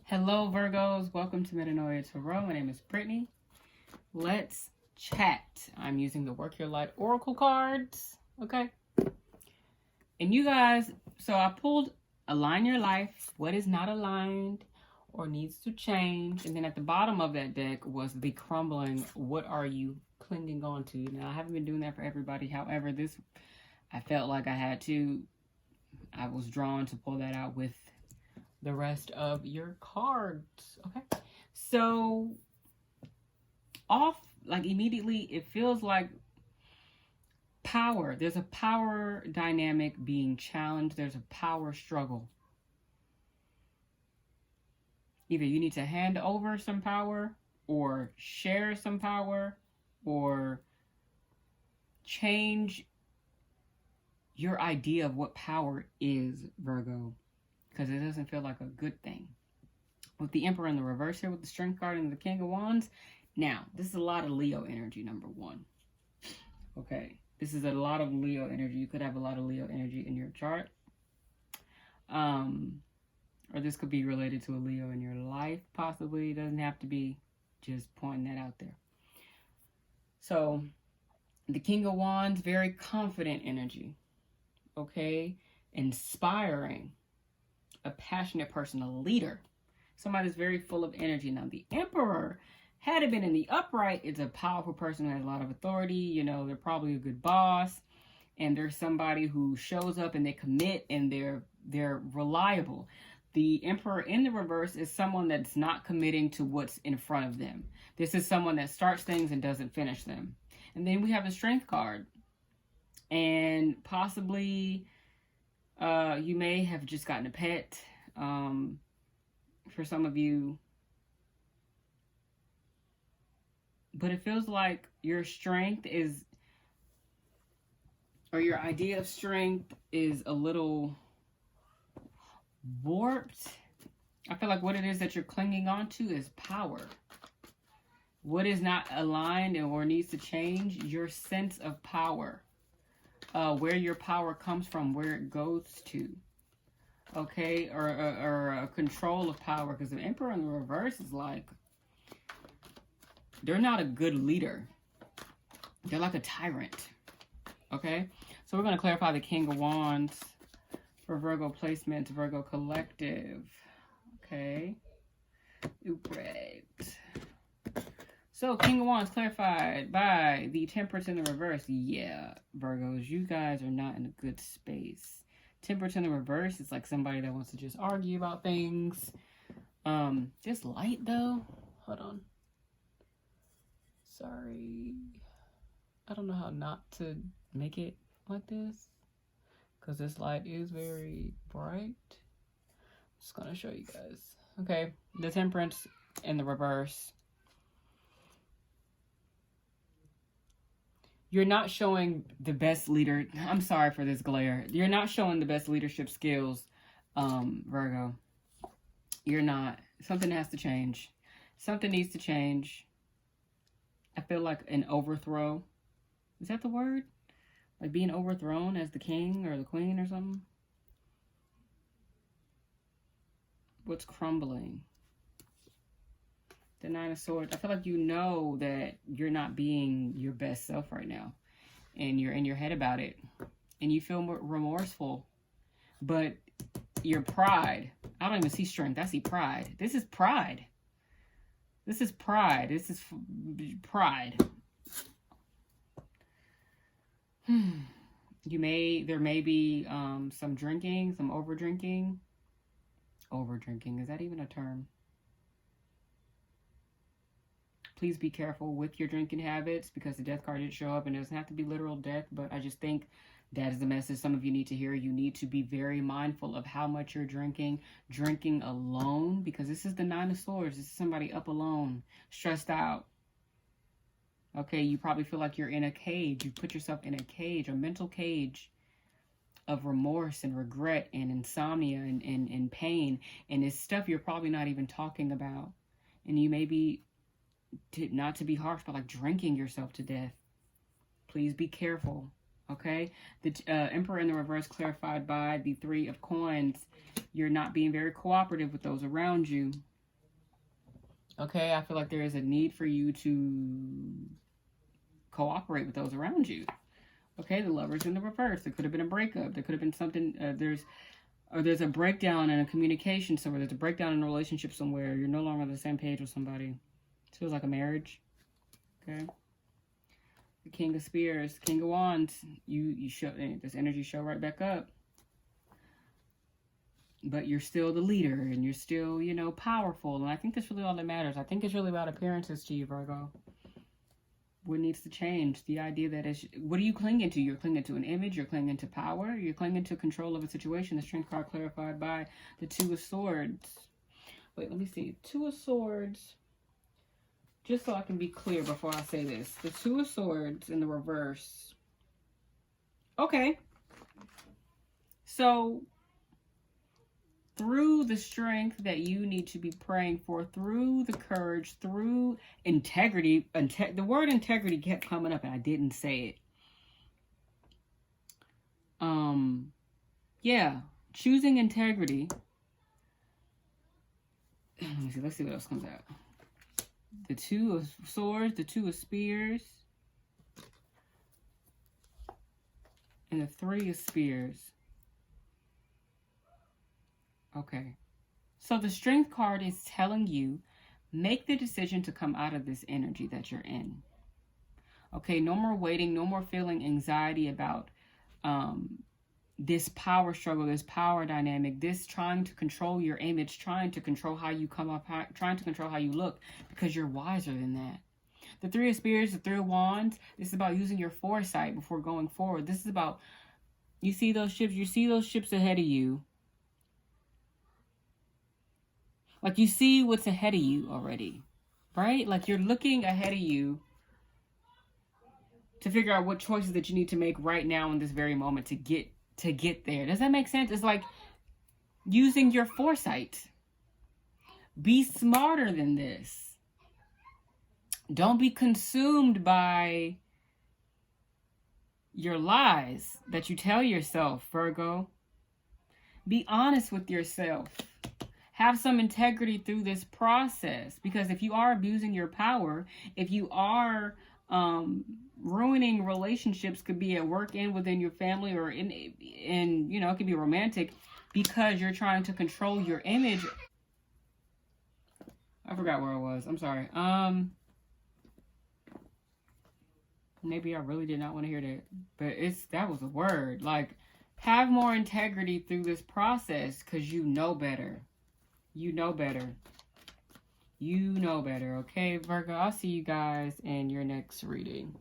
Hello, Virgos. Welcome to Metanoia Tarot. My name is Brittany. Let's chat. I'm using the Work Your Light Oracle cards. Okay. And you guys, so I pulled Align Your Life, What is Not Aligned or Needs to Change. And then at the bottom of that deck was the Crumbling, What Are You Clinging On To? Now, I haven't been doing that for everybody. However, this, I felt like I had to. I was drawn to pull that out with the rest of your cards. Okay, so immediately it feels like power. There's a power dynamic being challenged. There's a power struggle. Either you need to hand over some power or share some power or change your idea of what power is, Virgo, because it doesn't feel like a good thing. With the Emperor in the reverse here, with the Strength card and the King of Wands. Now, this is a lot of Leo energy, number one. Okay, this is a lot of Leo energy. You could have a lot of Leo energy in your chart. Or this could be related to a Leo in your life, possibly. It doesn't have to be, just pointing that out there. So, the King of Wands, very confident energy. Okay, inspiring. A passionate person, a leader, somebody that's very full of energy. Now, the Emperor, had it been in the upright, it's a powerful person who has a lot of authority. You know, they're probably a good boss, and they're somebody who shows up and they commit and they're reliable. The Emperor in the reverse is someone that's not committing to what's in front of them. This is someone that starts things and doesn't finish them. And then we have the Strength card, and possibly you may have just gotten a pet, for some of you. But it feels like your strength is, or your idea of strength is a little warped. I feel like what it is that you're clinging on to is power. What is not aligned or needs to change, your sense of power. Where your power comes from, where it goes to, okay, or a control of power, because the Emperor in the reverse is like, they're not a good leader. They're like a tyrant, okay? So we're going to clarify the King of Wands for Virgo placement, Virgo collective, okay? Great. So, King of Wands clarified by the Temperance in the reverse. Yeah, Virgos, you guys are not in a good space. Temperance in the reverse is like somebody that wants to just argue about things. This light, though. Hold on. Sorry. I don't know how not to make it like this, because this light is very bright. I'm just going to show you guys. Okay, the Temperance in the reverse. You're not showing the best leader. I'm sorry for this glare. You're not showing the best leadership skills, Virgo. You're not. Something has to change. Something needs to change. I feel like an overthrow. Is that the word? Like being overthrown as the king or the queen or something? What's crumbling? The Nine of Swords. I feel like you know that you're not being your best self right now. And you're in your head about it. And you feel more remorseful. But your pride. I don't even see strength. I see pride. This is pride. This is pride. This is pride. There may be some drinking, some over drinking. Over drinking. Is that even a term? Please be careful with your drinking habits, because the Death card did show up, and it doesn't have to be literal death, but I just think that is the message some of you need to hear. You need to be very mindful of how much you're drinking. Drinking alone, because this is the Nine of Swords. This is somebody up alone, stressed out. Okay, you probably feel like you're in a cage. You put yourself in a cage, a mental cage of remorse and regret and insomnia and pain. And it's stuff you're probably not even talking about. And you may be, not to be harsh, but like drinking yourself to death. Please be careful, okay? The Emperor in the reverse clarified by the Three of Coins. You're not being very cooperative with those around you. Okay, I feel like there is a need for you to cooperate with those around you. Okay, the Lovers in the reverse. There could have been a breakup. There could have been something. There's a breakdown in a communication somewhere. There's a breakdown in a relationship somewhere. You're no longer on the same page with somebody. It feels like a marriage. Okay. The King of Spears, King of Wands. You show this energy show right back up. But you're still the leader, and you're still, you know, powerful. And I think that's really all that matters. I think it's really about appearances to you, Virgo. What needs to change? The idea that what are you clinging to? You're clinging to an image. You're clinging to power. You're clinging to control of a situation. The Strength card clarified by the Two of Swords. Wait, let me see. Two of Swords. Just so I can be clear before I say this. The Two of Swords in the reverse. Okay. So through the strength that you need to be praying for, through the courage, through integrity. The word integrity kept coming up and I didn't say it. Yeah, choosing integrity. Let me see. Let's see what else comes out. The Two of Swords, the Two of Spears, and the Three of Spears. Okay. So the Strength card is telling you, make the decision to come out of this energy that you're in. Okay, no more waiting, no more feeling anxiety about this power struggle, this power dynamic, this trying to control your image, trying to control how you come up, trying to control how you look, because you're wiser than that. The Three of Spears, the Three of Wands, this is about using your foresight before going forward. This is about, you see those ships ahead of you. Like you see what's ahead of you already, right? Like you're looking ahead of you to figure out what choices that you need to make right now in this very moment to get there. Does that make sense? It's like using your foresight. Be smarter than this. Don't be consumed by your lies that you tell yourself, Virgo. Be honest with yourself. Have some integrity through this process, because if you are abusing your power, if you are ruining relationships, could be at work and within your family, or in you know, it could be romantic, because you're trying to control your image. I forgot where I was. I'm sorry. Maybe I really did not want to hear that, but that was a word. Like, have more integrity through this process, because you know better. You know better. You know better. Okay, Virgo, I'll see you guys in your next reading.